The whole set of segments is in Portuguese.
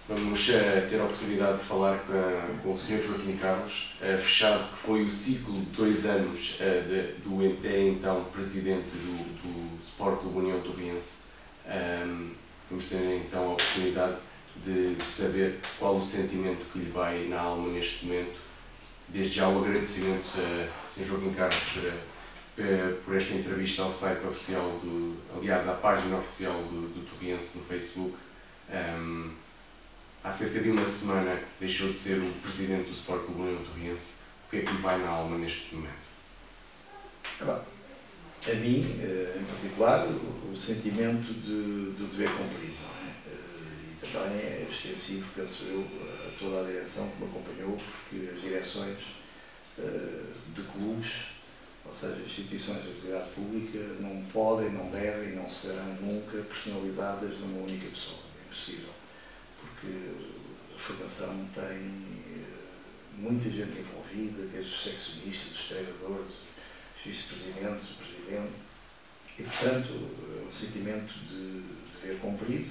Vamos ter a oportunidade de falar com o Sr. Joaquim Carlos, fechado que foi o ciclo de 2 anos do então presidente do Sport Clube União Torriense. Vamos ter então a oportunidade de saber qual o sentimento que lhe vai na alma neste momento. Desde já o agradecimento a Sr. Joaquim Carlos por esta entrevista ao site oficial, aliás, à página oficial do Torriense no Facebook. Há cerca de uma semana deixou de ser o presidente do Sport Clube União Torriense. O que é que lhe vai na alma neste momento? A mim, em particular, o sentimento do dever cumprido, não é? E também é extensivo, penso eu, a toda a direção que me acompanhou, porque as direções de clubes, ou seja, instituições de utilidade pública, não podem, não devem, não serão nunca personalizadas numa única pessoa. É impossível. Porque a formação tem muita gente envolvida, desde os seccionistas, os treinadores, os vice-presidentes, o presidente, e portanto um sentimento de dever cumprido,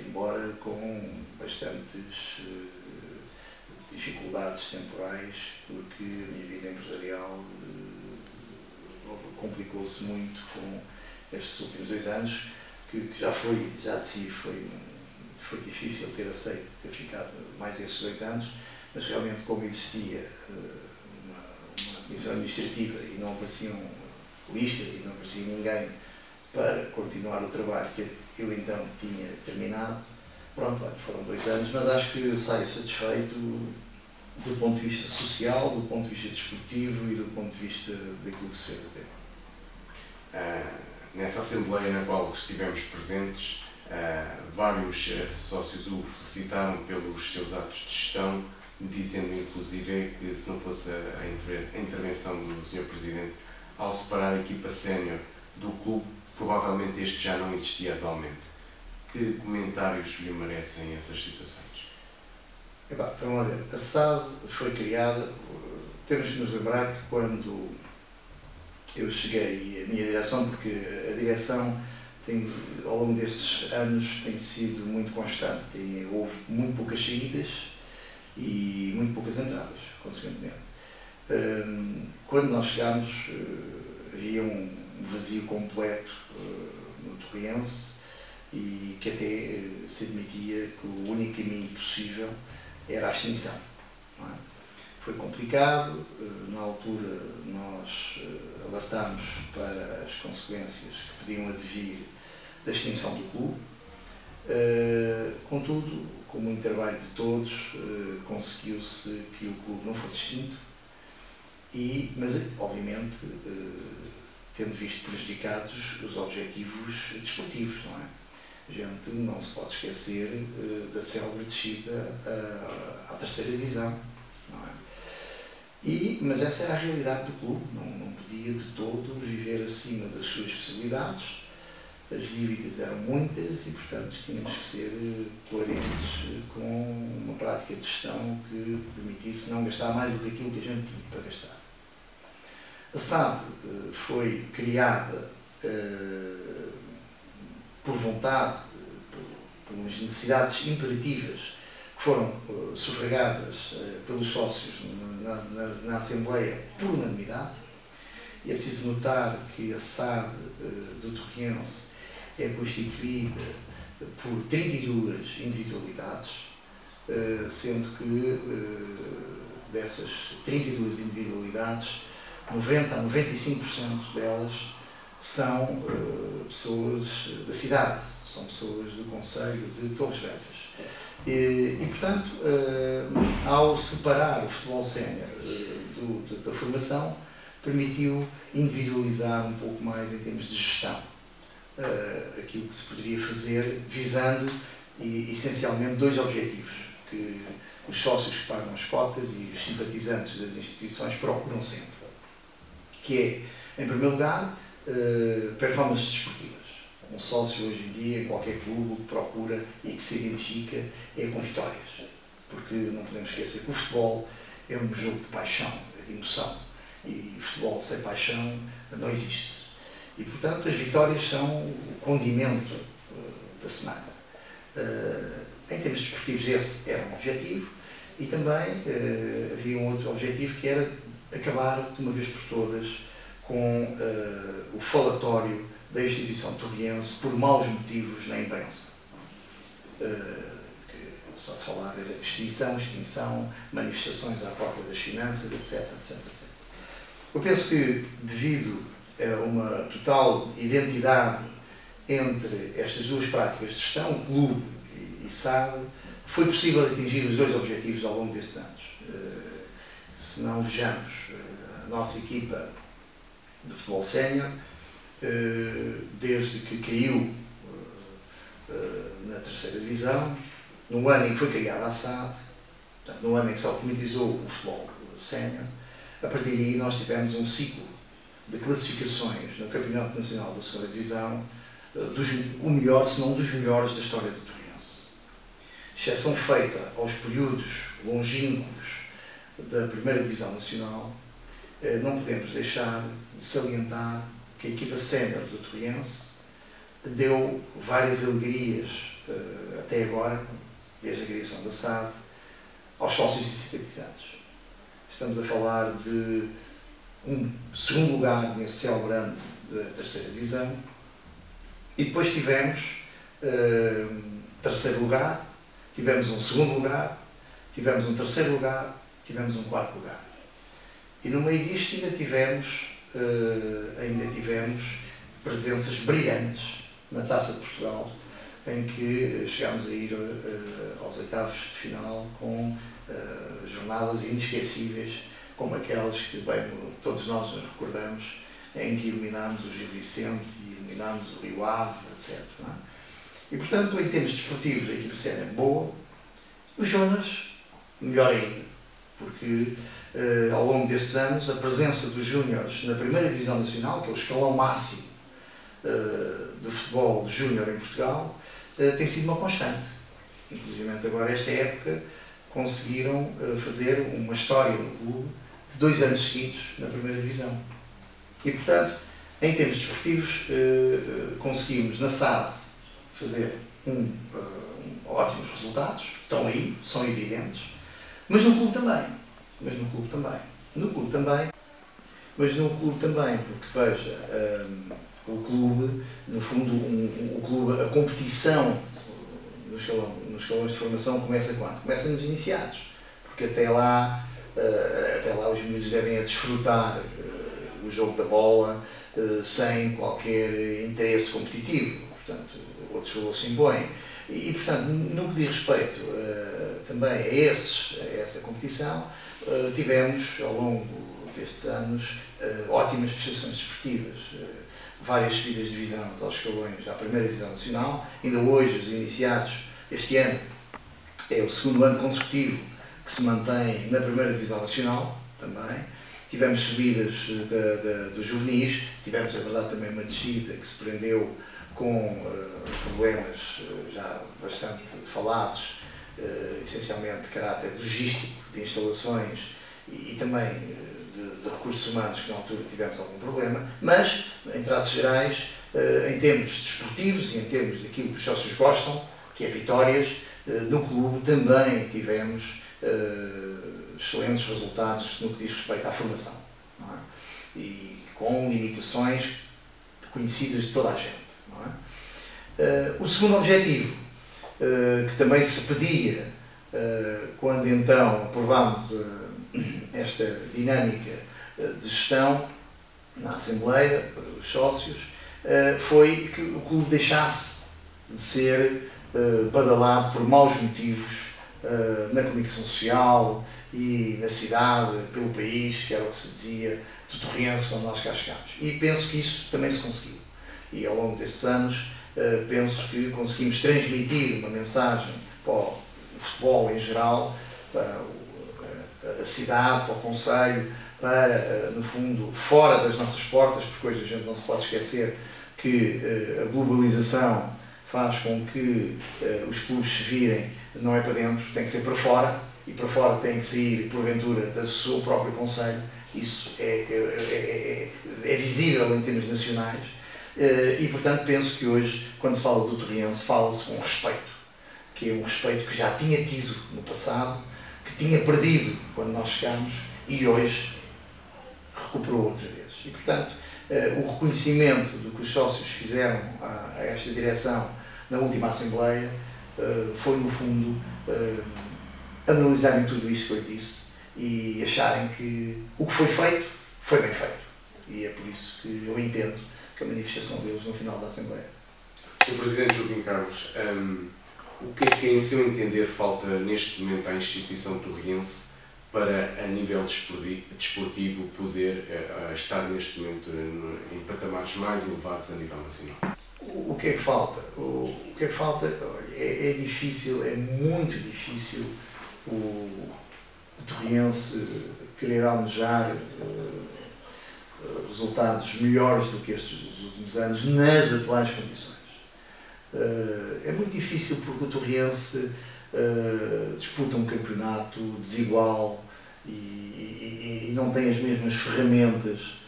embora com bastantes dificuldades temporais, porque a minha vida empresarial complicou-se muito com estes últimos 2 anos, que já de si foi difícil ter aceito, ter ficado mais estes 2 anos, mas realmente como existia uma comissão administrativa e não apareciam listas e não aparecia ninguém para continuar o trabalho que eu então tinha terminado, pronto, foram 2 anos, mas acho que eu saio satisfeito do ponto de vista social, do ponto de vista desportivo e do ponto de vista daquilo que se fez até agora. Nessa Assembleia na qual estivemos presentes, vários sócios o felicitaram pelos seus atos de gestão, dizendo inclusive que se não fosse a intervenção do Sr. Presidente ao separar a equipa sénior do clube, provavelmente este já não existia atualmente. Que comentários lhe merecem essas situações? Então, olha, a SAD foi criada, temos que nos lembrar que quando eu cheguei, e a minha direção, porque a direção ao longo destes anos tem sido muito constante, houve muito poucas saídas e muito poucas entradas, consequentemente. Quando nós chegámos, havia um vazio completo no Torriense e que até se admitia que o único caminho possível era a extinção. Não é? Foi complicado, na altura nós alertámos para as consequências que podiam advir da extinção do clube. Contudo, com muito trabalho de todos, conseguiu-se que o clube não fosse extinto, mas obviamente tendo visto prejudicados os objetivos desportivos, não é? A gente não se pode esquecer da célebre descida à 3ª divisão, não é? Mas essa era a realidade do clube, não podia de todo viver acima das suas possibilidades, as dívidas eram muitas e, portanto, tínhamos que ser coerentes com uma prática de gestão que permitisse não gastar mais do que aquilo que a gente tinha para gastar. A SAD foi criada por vontade, por umas necessidades imperativas que foram sufragadas pelos sócios na Assembleia por unanimidade. E é preciso notar que a SAD do Torriense é constituída por 32 individualidades, sendo que dessas 32 individualidades, 90% a 95% delas são pessoas da cidade, são pessoas do concelho de Torres Vedras. E portanto, ao separar o futebol sénior da formação, permitiu individualizar um pouco mais em termos de gestão aquilo que se poderia fazer, visando essencialmente 2 objetivos, que os sócios que pagam as cotas e os simpatizantes das instituições procuram sempre, que é, em primeiro lugar, performances desportivas. Um sócio hoje em dia, em qualquer clube, o que procura e que se identifica é com vitórias, porque não podemos esquecer que o futebol é um jogo de paixão, de emoção, e futebol sem paixão não existe. E, portanto, as vitórias são o condimento da semana. Em termos desportivos esse era um objetivo, e também havia um outro objetivo que era acabar de uma vez por todas com o falatório da instituição torriense por maus motivos na imprensa. Só se falar era extinção, manifestações à porta das finanças, etc, etc, etc. Eu penso que, devido a uma total identidade entre estas duas práticas de gestão, clube e SAD, foi possível atingir os dois objetivos ao longo destes anos. Se não vejamos a nossa equipa de futebol sénior, desde que caiu na terceira divisão, no ano em que foi criada a SAD, portanto, no ano em que se automatizou o futebol sénior, a partir daí nós tivemos um ciclo de classificações no Campeonato Nacional da Segunda Divisão, o melhor, se não dos melhores da história do Torriense. Exceção feita aos períodos longínquos da Primeira Divisão Nacional, não podemos deixar de salientar que a equipa sénior do Torriense deu várias alegrias até agora, desde a criação da SAD, aos sócios e simpatizantes. Estamos a falar de um segundo lugar nesse céu grande da terceira divisão, e depois tivemos terceiro lugar, tivemos um segundo lugar, tivemos um terceiro lugar, tivemos um quarto lugar. E no meio disto ainda tivemos presenças brilhantes na Taça de Portugal, em que chegámos a ir aos oitavos de final com jornadas inesquecíveis, como aquelas que bem todos nós nos recordamos, em que eliminámos o Gil Vicente e eliminámos o Rio Ave, etc. Não é? E, portanto, em termos desportivos, a equipa sénior é boa, os júniores, melhor ainda, porque ao longo destes anos a presença dos júniores na primeira divisão nacional, que é o escalão máximo do futebol júnior em Portugal, tem sido uma constante. Inclusive agora, esta época, conseguiram fazer uma história no clube de 2 anos seguidos na primeira divisão. E, portanto, em termos desportivos, conseguimos na SAD fazer ótimos resultados, estão aí, são evidentes, mas no clube também. Porque veja, o clube, no fundo, a competição nos escalões de formação começa quando? Começa nos iniciados, porque até lá os miúdos devem desfrutar o jogo da bola sem qualquer interesse competitivo, portanto, outros valores se impõem. E, portanto, no que diz respeito também a essa competição, tivemos, ao longo destes anos, ótimas prestações desportivas, várias subidas de divisão aos escalões à primeira divisão nacional. Ainda hoje, os iniciados, este ano, é o segundo ano consecutivo que se mantém na primeira divisão nacional também. Tivemos subidas dos juvenis, tivemos, é verdade, também uma descida que se prendeu com problemas já bastante falados, essencialmente de caráter logístico, de instalações e também de recursos humanos, que na altura tivemos algum problema, mas, em traços gerais, em termos desportivos e em termos daquilo que os sócios gostam, que é vitórias, no clube também tivemos excelentes resultados no que diz respeito à formação, não é? E com limitações conhecidas de toda a gente, não é? O segundo objetivo, que também se pedia quando então aprovámos esta dinâmica de gestão na Assembleia, os sócios, foi que o clube deixasse de ser badalado por maus motivos na comunicação social e na cidade, pelo país, que era o que se dizia do Torriense quando nós cá chegámos. E penso que isso também se conseguiu. E ao longo destes anos, penso que conseguimos transmitir uma mensagem para o futebol em geral, para a cidade, para o concelho, para, no fundo, fora das nossas portas, porque hoje a gente não se pode esquecer que a globalização faz com que os clubes se virem, não é para dentro, tem que ser para fora, e para fora tem que sair, porventura, do seu próprio concelho. Isso é visível em termos nacionais, e, portanto, penso que hoje, quando se fala do Torriense, fala-se com respeito. que é um respeito que já tinha tido no passado, que tinha perdido quando nós chegámos e hoje recuperou outra vez. E, portanto, o reconhecimento do que os sócios fizeram a esta direção na última Assembleia foi, no fundo, analisarem tudo isto que eu disse e acharem que o que foi feito, foi bem feito. E é por isso que eu entendo que a manifestação deles no final da Assembleia. Sr. Presidente Joaquim Carlos, o que é que, em seu entender, falta neste momento à instituição torriense para, a nível desportivo, poder estar neste momento em patamares mais elevados a nível nacional? O que é que falta? O que é que falta? É difícil, é muito difícil o torriense querer almejar resultados melhores do que estes dos últimos anos nas atuais condições. É muito difícil porque o torriense disputa um campeonato desigual e não tem as mesmas ferramentas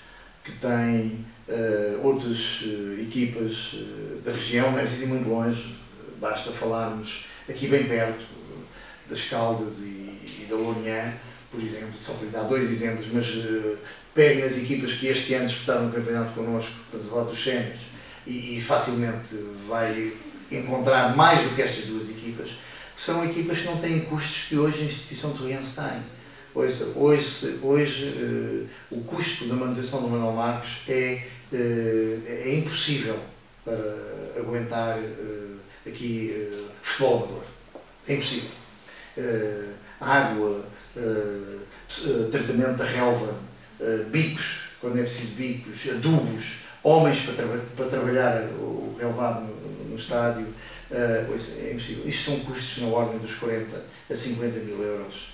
que têm outras equipas da região. Não é preciso ir muito longe, basta falarmos aqui bem perto das Caldas e da Lourinhã, por exemplo, só para lhe dar dois exemplos, mas pegue nas equipas que este ano disputaram o campeonato connosco, estamos a falar dos séniores, e facilmente vai encontrar mais do que estas duas equipas, que são equipas que não têm custos que hoje a instituição torriense tem. Hoje o custo da manutenção do Manuel Marcos é impossível para aguentar aqui futebol amador. É impossível. Água, tratamento da relva, bicos, quando é preciso bicos, adubos, homens para trabalhar o relvado no estádio, é impossível. Isto são custos na ordem dos 40 a 50 mil euros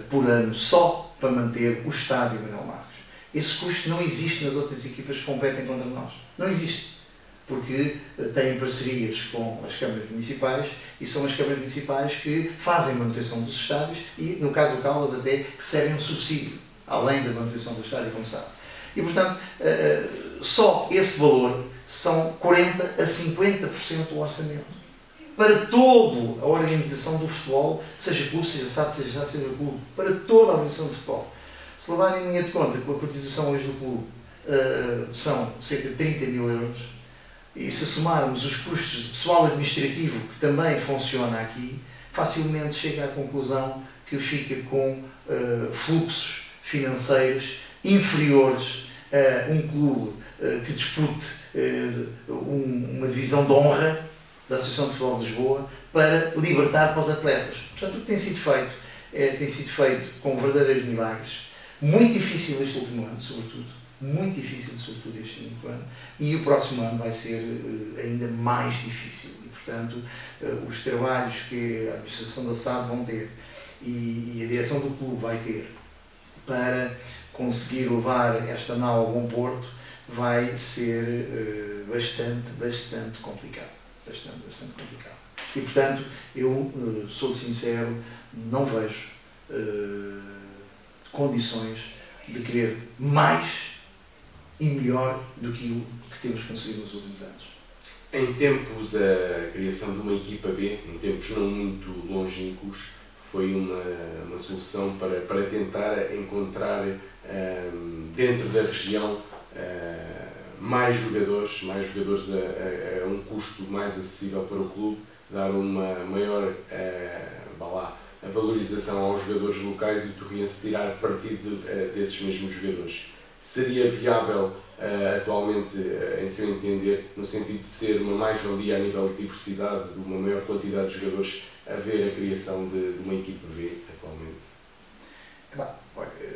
por ano, só para manter o estádio Manuel Marcos. Esse custo não existe nas outras equipas que competem contra nós. Não existe. Porque têm parcerias com as câmaras municipais e são as câmaras municipais que fazem manutenção dos estádios e, no caso do Caldas, até recebem um subsídio, além da manutenção do estádio, como sabe. E, portanto, só esse valor são 40 a 50% do orçamento. Para toda a organização do futebol, seja clube, seja SAD, seja clube, para toda a organização do futebol. Se levarem em linha de conta que a cotização hoje do clube são cerca de 30 mil euros, e se somarmos os custos de pessoal administrativo, que também funciona aqui, facilmente chega à conclusão que fica com fluxos financeiros inferiores a um clube que dispute uma divisão de honra da Associação de Futebol de Lisboa para libertar para os atletas. Portanto, o que tem sido feito com verdadeiros milagres, muito difícil este último ano, sobretudo, muito difícil, sobretudo este último ano, e o próximo ano vai ser ainda mais difícil. E, portanto, os trabalhos que a administração da SAD vão ter e a direção do clube vai ter para conseguir levar esta nau a bom porto vai ser bastante complicado. Bastante complicado. E, portanto, eu sou sincero, não vejo condições de querer mais e melhor do que temos conseguido nos últimos anos. Em tempos, a criação de uma equipa B, em tempos não muito longínquos, foi uma solução para tentar encontrar dentro da região mais jogadores a um custo mais acessível para o clube, dar uma maior a valorização aos jogadores locais e o torriense tirar partido desses mesmos jogadores. Seria viável atualmente, em seu entender, no sentido de ser uma mais-valia a nível de diversidade, de uma maior quantidade de jogadores, haver a criação de uma equipa B atualmente?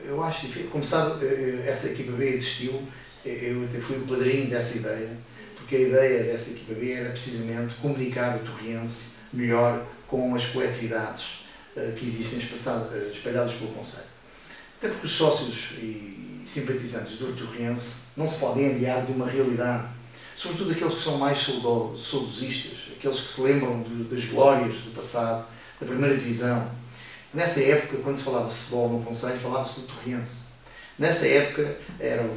Eu acho difícil. Como sabe, essa equipa B existiu, eu até fui o padrinho dessa ideia, porque a ideia dessa equipa B era precisamente comunicar o torriense melhor com as coletividades que existem espalhadas pelo concelho. Até porque os sócios e simpatizantes do torriense não se podem aliar de uma realidade, sobretudo aqueles que são mais saudosistas, aqueles que se lembram das glórias do passado, da primeira divisão. Nessa época, quando se falava de futebol no concelho, falava-se do torriense. Nessa época era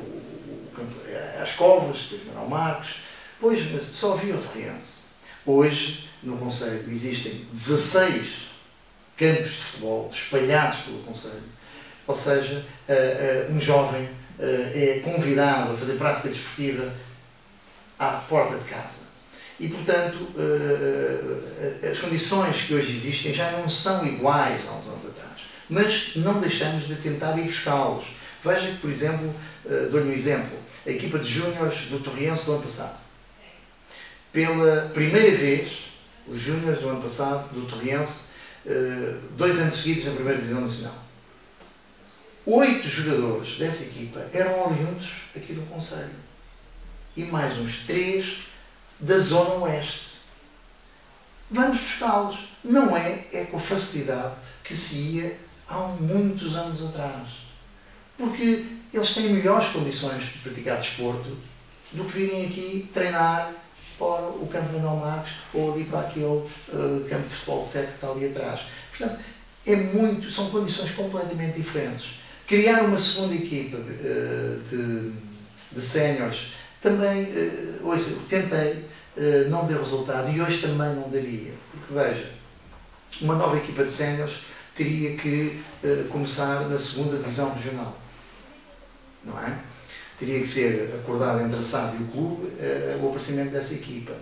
as Covas, depois Manuel Marcos, depois só havia o torriense. Hoje, no Conselho, existem 16 campos de futebol espalhados pelo Conselho. Ou seja, um jovem é convidado a fazer prática desportiva à porta de casa. E, portanto, as condições que hoje existem já não são iguais há uns anos atrás. Mas não deixamos de tentar ir buscá-los. Veja que, por exemplo, dou-lhe um exemplo, a equipa de júniores do Torriense do ano passado. Pela primeira vez, os júniores do ano passado, do Torriense, 2 anos seguidos na primeira divisão nacional. 8 jogadores dessa equipa eram oriundos aqui do Conselho. E mais uns 3 da Zona Oeste. Vamos buscá-los. Não é com a facilidade que se ia há muitos anos atrás. Porque eles têm melhores condições de praticar desporto do que virem aqui treinar para o campo Manuel Marques ou ali para aquele campo de futebol 7 que está ali atrás. Portanto, são condições completamente diferentes. Criar uma segunda equipa de séniores também, ouça, tentei, não deu resultado e hoje também não daria. Porque veja, uma nova equipa de séniores teria que começar na segunda divisão regional. Não é? Teria que ser acordado entre a SAD e o clube o aparecimento dessa equipa.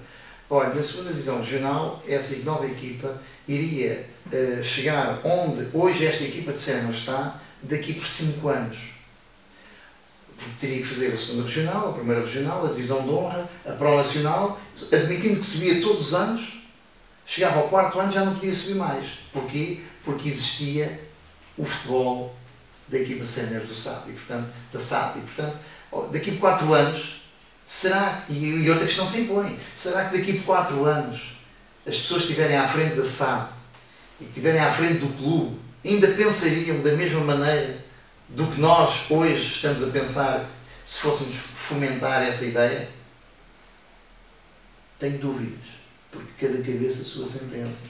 Olha, na segunda divisão regional, essa nova equipa iria chegar onde hoje esta equipa de séniores está, daqui por 5 anos. Porque teria que fazer a segunda regional, a primeira regional, a divisão de honra, a Pro Nacional, admitindo que subia todos os anos, chegava ao 4º ano já não podia subir mais. Porquê? Porque existia o futebol da equipa sénior do SAD, e portanto, da SAD, e portanto, daqui por 4 anos, será, e outra questão se impõe, será que daqui por 4 anos as pessoas que estiverem à frente da SAD e que estiverem à frente do clube ainda pensariam da mesma maneira do que nós hoje estamos a pensar se fôssemos fomentar essa ideia? Tenho dúvidas, porque cada cabeça a sua sentença.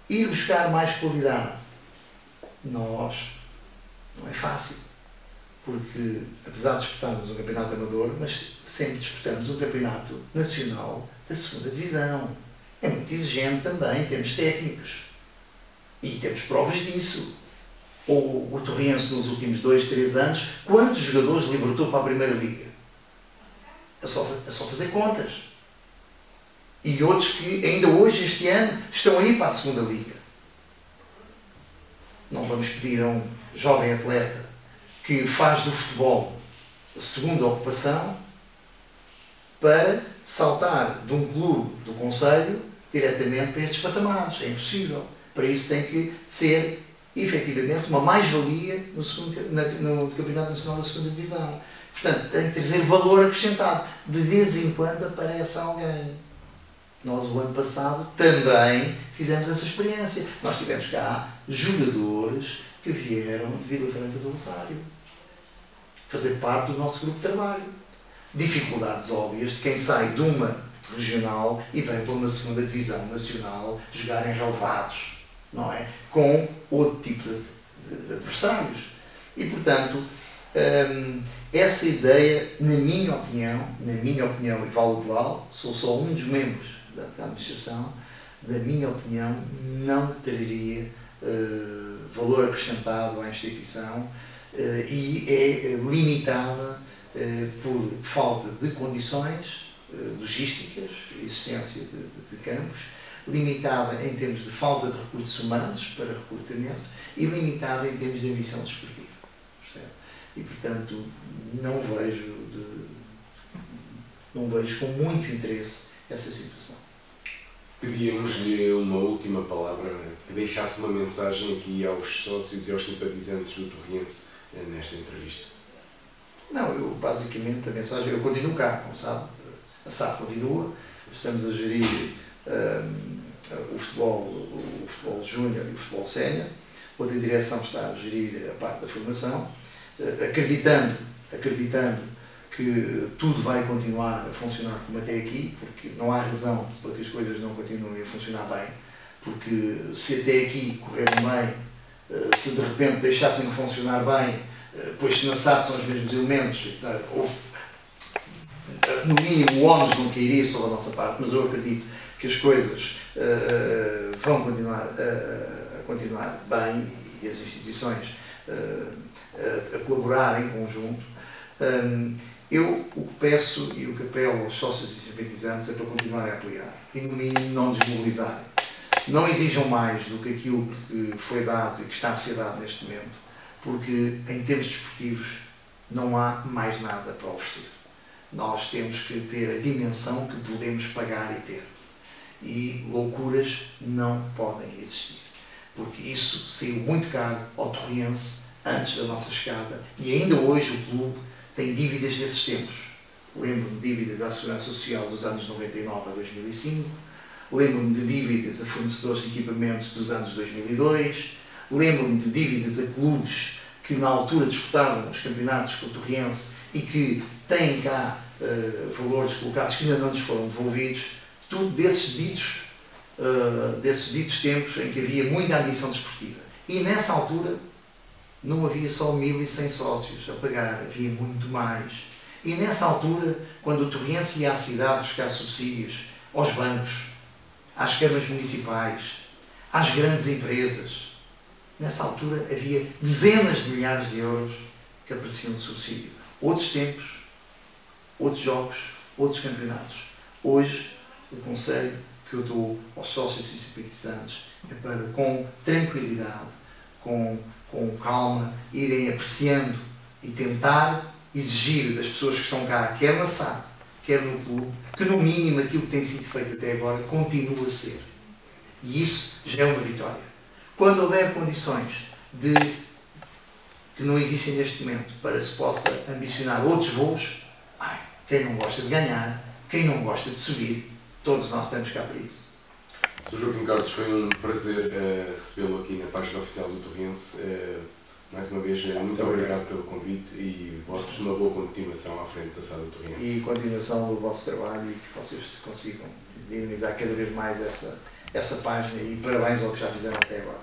Ir buscar mais qualidade, não é fácil, porque apesar de disputarmos um campeonato amador, mas sempre disputamos um campeonato nacional da segunda divisão. É muito exigente também em termos técnicos. E temos provas disso. O Torriense, nos últimos 2, 3 anos, quantos jogadores libertou para a Primeira Liga? É só fazer contas. E outros que ainda hoje, este ano, estão a ir para a Segunda Liga. Não vamos pedir a um jovem atleta que faz do futebol a segunda ocupação para saltar de um clube do Conselho diretamente para esses patamares. É impossível. Para isso tem que ser, efetivamente, uma mais-valia no Campeonato Nacional da Segunda Divisão. Portanto, tem que trazer valor acrescentado. De vez em quando aparece alguém. Nós, o ano passado, também fizemos essa experiência. Nós tivemos cá jogadores que vieram de Vila Franca do Rosário fazer parte do nosso grupo de trabalho. Dificuldades óbvias de quem sai de uma regional e vem para uma segunda divisão nacional jogar em relevados, não é? Com outro tipo de adversários. E, portanto, essa ideia, na minha opinião, e vale igual, sou só um dos membros da administração, na minha opinião, não traria valor acrescentado à instituição e é limitada por falta de condições logísticas, existência de campos, limitada em termos de falta de recursos humanos para recrutamento e limitada em termos de ambição desportiva. E, portanto, não vejo com muito interesse essa situação. Pedíamos-lhe uma última palavra, que deixasse uma mensagem aqui aos sócios e aos simpatizantes do Torriense nesta entrevista. Não, basicamente a mensagem, eu continuo cá, como sabe, a SAD continua, estamos a gerir o futebol júnior e o futebol sénior, outra direção está a gerir a parte da formação, acreditando que tudo vai continuar a funcionar como até aqui, porque não há razão para que as coisas não continuem a funcionar bem, porque se até aqui correram bem, se de repente deixassem de funcionar bem, pois se na SAD são os mesmos elementos, no mínimo o ónus não cairia sobre a nossa parte, mas eu acredito que as coisas vão continuar a continuar bem e as instituições a colaborar em conjunto. Eu o que peço e o que apelo aos sócios e simpatizantes é para continuarem a apoiar e, no mínimo, não desmobilizarem. Não exijam mais do que aquilo que foi dado e que está a ser dado neste momento, porque, em termos desportivos, não há mais nada para oferecer. Nós temos que ter a dimensão que podemos pagar e ter. E loucuras não podem existir, porque isso saiu muito caro ao torriense antes da nossa chegada e ainda hoje o clube tem dívidas desses tempos. Lembro-me de dívidas à Segurança Social dos anos 99 a 2005, lembro-me de dívidas a fornecedores de equipamentos dos anos 2002, lembro-me de dívidas a clubes que na altura disputavam os campeonatos com o torriense e que têm cá valores colocados que ainda não nos foram devolvidos. Tudo desses ditos tempos em que havia muita ambição desportiva. E nessa altura não havia só 1.100 sócios a pagar, havia muito mais. E nessa altura, quando o torriense ia à cidade buscar subsídios aos bancos, às câmaras municipais, às grandes empresas, nessa altura havia dezenas de milhares de euros que apareciam de subsídio. Outros tempos, outros jogos, outros campeonatos. Hoje, o conselho que eu dou aos sócios e simpatizantes é para, com tranquilidade, com calma, irem apreciando e tentar exigir das pessoas que estão cá, quer na SAD, quer no clube, que no mínimo aquilo que tem sido feito até agora continue a ser. E isso já é uma vitória. Quando houver condições que não existem neste momento para se possa ambicionar outros voos, quem não gosta de ganhar, quem não gosta de subir, todos nós estamos cá para isso. Sr. Joaquim Carlos, foi um prazer recebê-lo aqui na página oficial do Torriense. Mais uma vez, muito obrigado pelo convite e votos de uma boa continuação à frente da SAD do Torriense. E continuação do vosso trabalho e que vocês consigam dinamizar cada vez mais essa página e parabéns ao que já fizeram até agora.